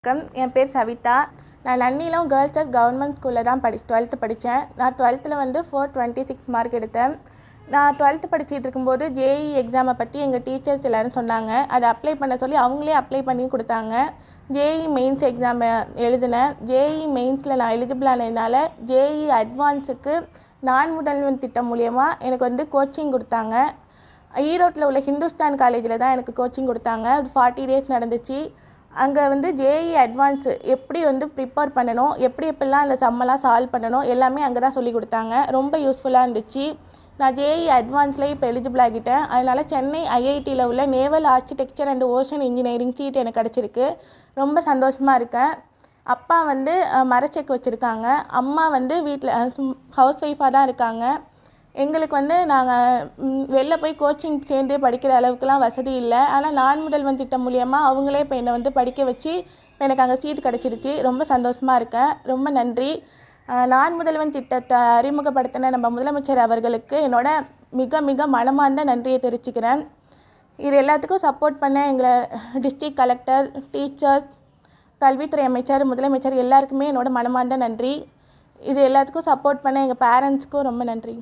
வணக்கம், என் பேர் சவிதா. நான் நன்னிலம் கேர்ள்ஸ் கவர்மெண்ட் ஸ்கூலில் தான் 12th படித்தேன். நான் 12th வந்து 426 மார்க் எடுத்தேன். நான் 12th படிச்சுட்டு இருக்கும்போது ஜேஇ எக்ஸாமை பற்றி எங்கள் டீச்சர்ஸ் எல்லோரும் சொன்னாங்க. அதை அப்ளை பண்ண சொல்லி அவங்களே அப்ளை பண்ணி கொடுத்தாங்க. ஜேஇ மெயின்ஸ் எக்ஸாம் எழுதினேன். ஜேஇ மெயின்ஸில் நான் எலிஜிபிள் ஆனதுனால ஜேஇ அட்வான்ஸுக்கு நான் முதல்வன் திட்டம் மூலயமா எனக்கு வந்து கோச்சிங் கொடுத்தாங்க. ஈரோட்டில் உள்ள ஹிந்துஸ்தான் காலேஜில் தான் எனக்கு கோச்சிங் கொடுத்தாங்க. 40 days நடந்துச்சு. அங்கே வந்து ஜேஇ அட்வான்ஸு எப்படி வந்து ப்ரிப்பேர் பண்ணணும், எப்படிலாம் அந்த சம்மெல்லாம் சால்வ் பண்ணணும் எல்லாமே அங்கே தான் சொல்லி கொடுத்தாங்க. ரொம்ப யூஸ்ஃபுல்லாக இருந்துச்சு. நான் ஜேஇ அட்வான்ஸில் இப்போ எலிஜிபிள் ஆகிட்டேன். அதனால் சென்னை ஐஐடியில் உள்ள naval architecture and ocean engineering seat எனக்கு கிடச்சிருக்கு. ரொம்ப சந்தோஷமாக இருக்கேன். அப்பா வந்து மரச்செக்கு வச்சுருக்காங்க. அம்மா வந்து வீட்டில் ஹவுஸ் ஒய்ஃபாக தான் இருக்காங்க. எங்களுக்கு வந்து நாங்கள் வெளில போய் கோச்சிங் சேர்ந்து படிக்கிற அளவுக்குலாம் வசதி இல்லை. ஆனால் நான் முதல்வன் திட்டம் மூலியமாக அவங்களே இப்போ என்னை வந்து படிக்க வச்சு இப்போ எனக்கு அங்கே சீட் கிடச்சிருச்சு. ரொம்ப சந்தோஷமாக இருக்கேன். ரொம்ப நன்றி. நான் முதல்வன் திட்டத்தை அறிமுகப்படுத்தின நம்ம முதலமைச்சர் அவர்களுக்கு என்னோட மிக மிக மனமார்ந்த நன்றியை தெரிவிச்சுக்கிறேன். இது எல்லாத்துக்கும் சப்போர்ட் பண்ண எங்களை டிஸ்ட்ரிக்ட் கலெக்டர், டீச்சர்ஸ், கல்வித்துறை அமைச்சர், முதலமைச்சர் எல்லாருக்குமே என்னோட மனமார்ந்த நன்றி. இது எல்லாத்துக்கும் சப்போர்ட் பண்ண எங்கள் பேரண்ட்ஸ்க்கும் ரொம்ப நன்றி.